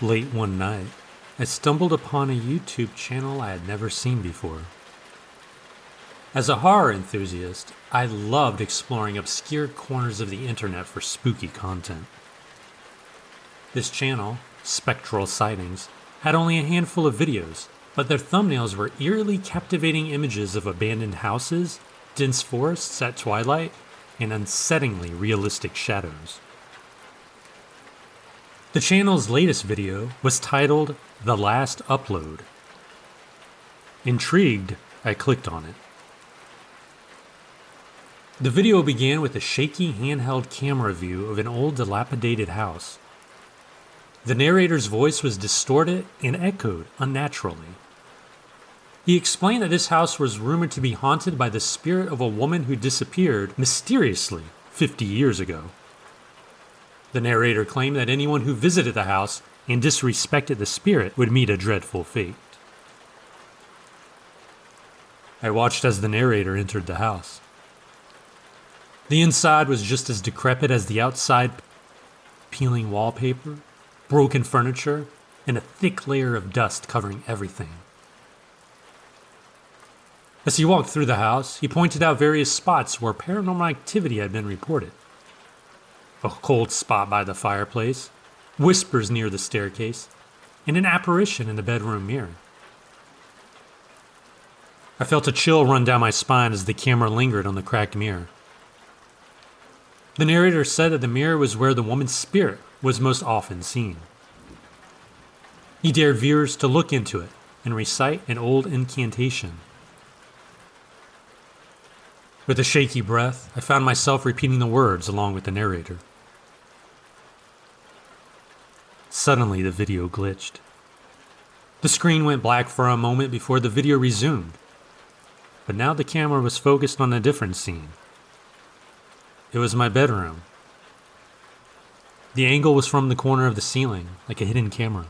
Late one night, I stumbled upon a YouTube channel I had never seen before. As a horror enthusiast, I loved exploring obscure corners of the internet for spooky content. This channel, Spectral Sightings, had only a handful of videos, but their thumbnails were eerily captivating images of abandoned houses, dense forests at twilight, and unsettlingly realistic shadows. The channel's latest video was titled The Last Upload. Intrigued, I clicked on it. The video began with a shaky handheld camera view of an old dilapidated house. The narrator's voice was distorted and echoed unnaturally. He explained that this house was rumored to be haunted by the spirit of a woman who disappeared mysteriously 50 years ago. The narrator claimed that anyone who visited the house and disrespected the spirit would meet a dreadful fate. I watched as the narrator entered the house. The inside was just as decrepit as the outside, peeling wallpaper, broken furniture, and a thick layer of dust covering everything. As he walked through the house, he pointed out various spots where paranormal activity had been reported. A cold spot by the fireplace, whispers near the staircase, and an apparition in the bedroom mirror. I felt a chill run down my spine as the camera lingered on the cracked mirror. The narrator said that the mirror was where the woman's spirit was most often seen. He dared viewers to look into it and recite an old incantation. With a shaky breath, I found myself repeating the words along with the narrator. Suddenly, the video glitched. The screen went black for a moment before the video resumed, but now the camera was focused on a different scene. It was my bedroom. The angle was from the corner of the ceiling, like a hidden camera.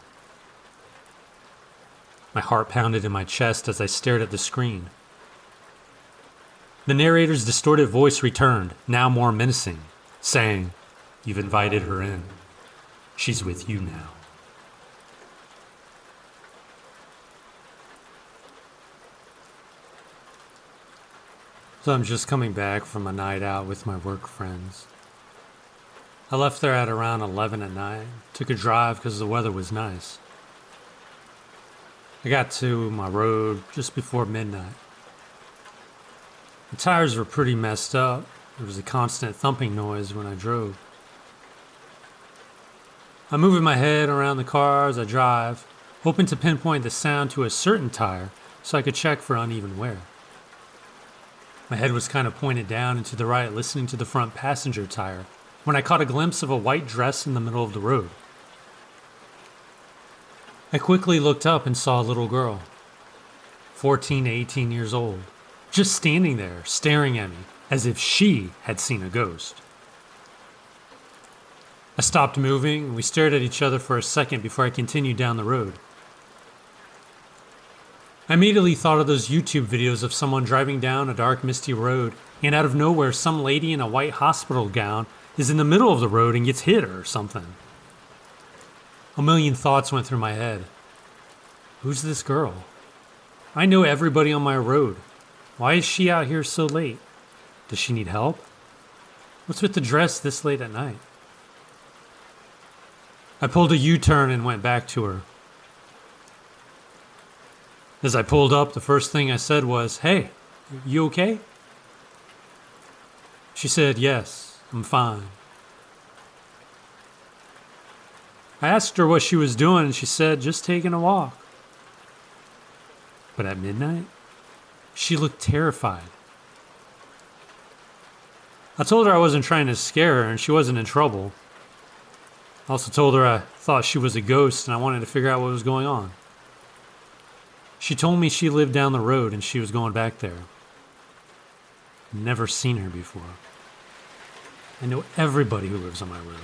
My heart pounded in my chest as I stared at the screen. The narrator's distorted voice returned, now more menacing, saying, "You've invited her in. She's with you now." So I'm just coming back from a night out with my work friends. I left there at around 11 at night, took a drive because the weather was nice. I got to my road just before midnight. The tires were pretty messed up. There was a constant thumping noise when I drove. I'm moving my head around the car as I drive, hoping to pinpoint the sound to a certain tire so I could check for uneven wear. My head was kind of pointed down and to the right, listening to the front passenger tire, when I caught a glimpse of a white dress in the middle of the road. I quickly looked up and saw a little girl, 14 to 18 years old, just standing there, staring at me, as if she had seen a ghost. I stopped moving, and we stared at each other for a second before I continued down the road. I immediately thought of those YouTube videos of someone driving down a dark, misty road, and out of nowhere, some lady in a white hospital gown is in the middle of the road and gets hit or something. A million thoughts went through my head. Who's this girl? I know everybody on my road. Why is she out here so late? Does she need help? What's with the dress this late at night? I pulled a U-turn and went back to her. As I pulled up, the first thing I said was, "Hey, you okay?" She said, "Yes, I'm fine." I asked her what she was doing, and she said, "Just taking a walk." But at midnight, she looked terrified. I told her I wasn't trying to scare her and she wasn't in trouble. I also told her I thought she was a ghost and I wanted to figure out what was going on. She told me she lived down the road and she was going back there. Never seen her before. I know everybody who lives on my road.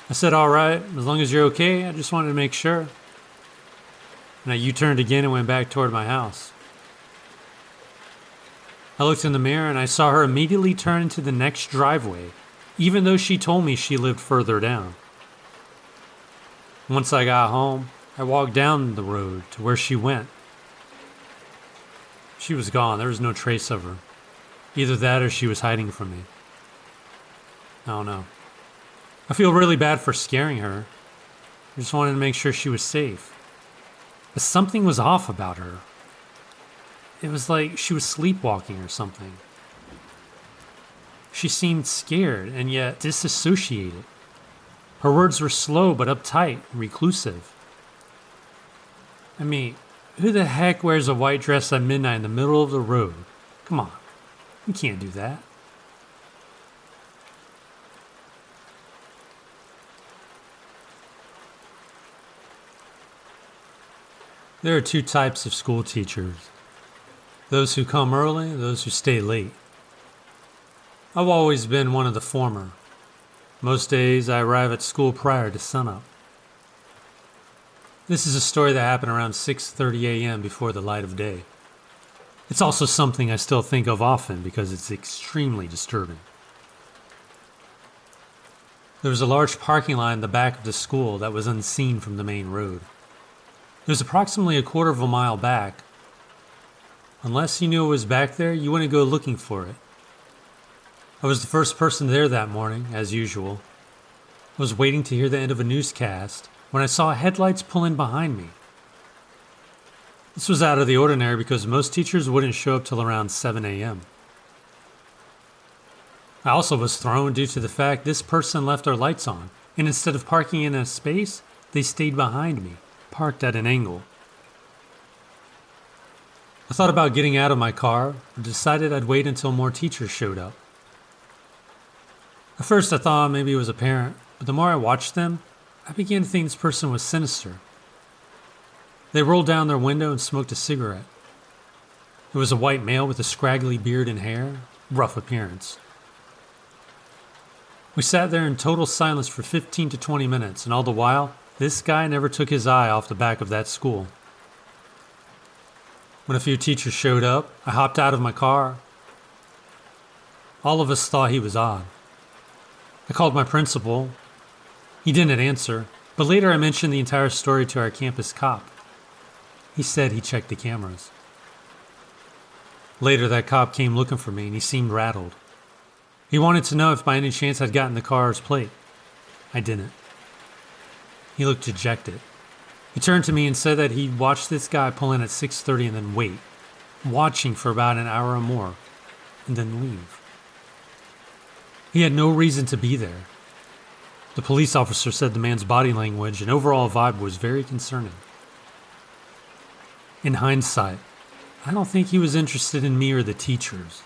I said, "All right, as long as you're okay, I just wanted to make sure." And I U-turned again and went back toward my house. I looked in the mirror and I saw her immediately turn into the next driveway, even though she told me she lived further down. Once I got home, I walked down the road to where she went. She was gone. There was no trace of her. Either that or she was hiding from me. I don't know. I feel really bad for scaring her. I just wanted to make sure she was safe. But something was off about her. It was like she was sleepwalking or something. She seemed scared and yet disassociated. Her words were slow but uptight, reclusive. I mean, who the heck wears a white dress at midnight in the middle of the road? Come on, you can't do that. There are two types of school teachers. Those who come early, those who stay late. I've always been one of the former. Most days I arrive at school prior to sunup. This is a story that happened around 6:30 a.m. before the light of day. It's also something I still think of often because it's extremely disturbing. There was a large parking lot in the back of the school that was unseen from the main road. It was approximately a quarter of a mile back. Unless you knew it was back there, you wouldn't go looking for it. I was the first person there that morning, as usual. I was waiting to hear the end of a newscast when I saw headlights pull in behind me. This was out of the ordinary because most teachers wouldn't show up till around 7 a.m. I also was thrown due to the fact this person left their lights on, and instead of parking in a space, they stayed behind me, parked at an angle. I thought about getting out of my car, but decided I'd wait until more teachers showed up. At first I thought maybe it was a parent, but the more I watched them, I began to think this person was sinister. They rolled down their window and smoked a cigarette. It was a white male with a scraggly beard and hair, rough appearance. We sat there in total silence for 15 to 20 minutes, and all the while, this guy never took his eye off the back of that school. When a few teachers showed up, I hopped out of my car. All of us thought he was odd. I called my principal. He didn't answer, but later I mentioned the entire story to our campus cop. He said he checked the cameras. Later that cop came looking for me and he seemed rattled. He wanted to know if by any chance I'd gotten the car's plate. I didn't. He looked dejected. He turned to me and said that he'd watched this guy pull in at 6:30 and then wait, watching for about an hour or more, and then leave. He had no reason to be there. The police officer said the man's body language and overall vibe was very concerning. In hindsight, I don't think he was interested in me or the teachers.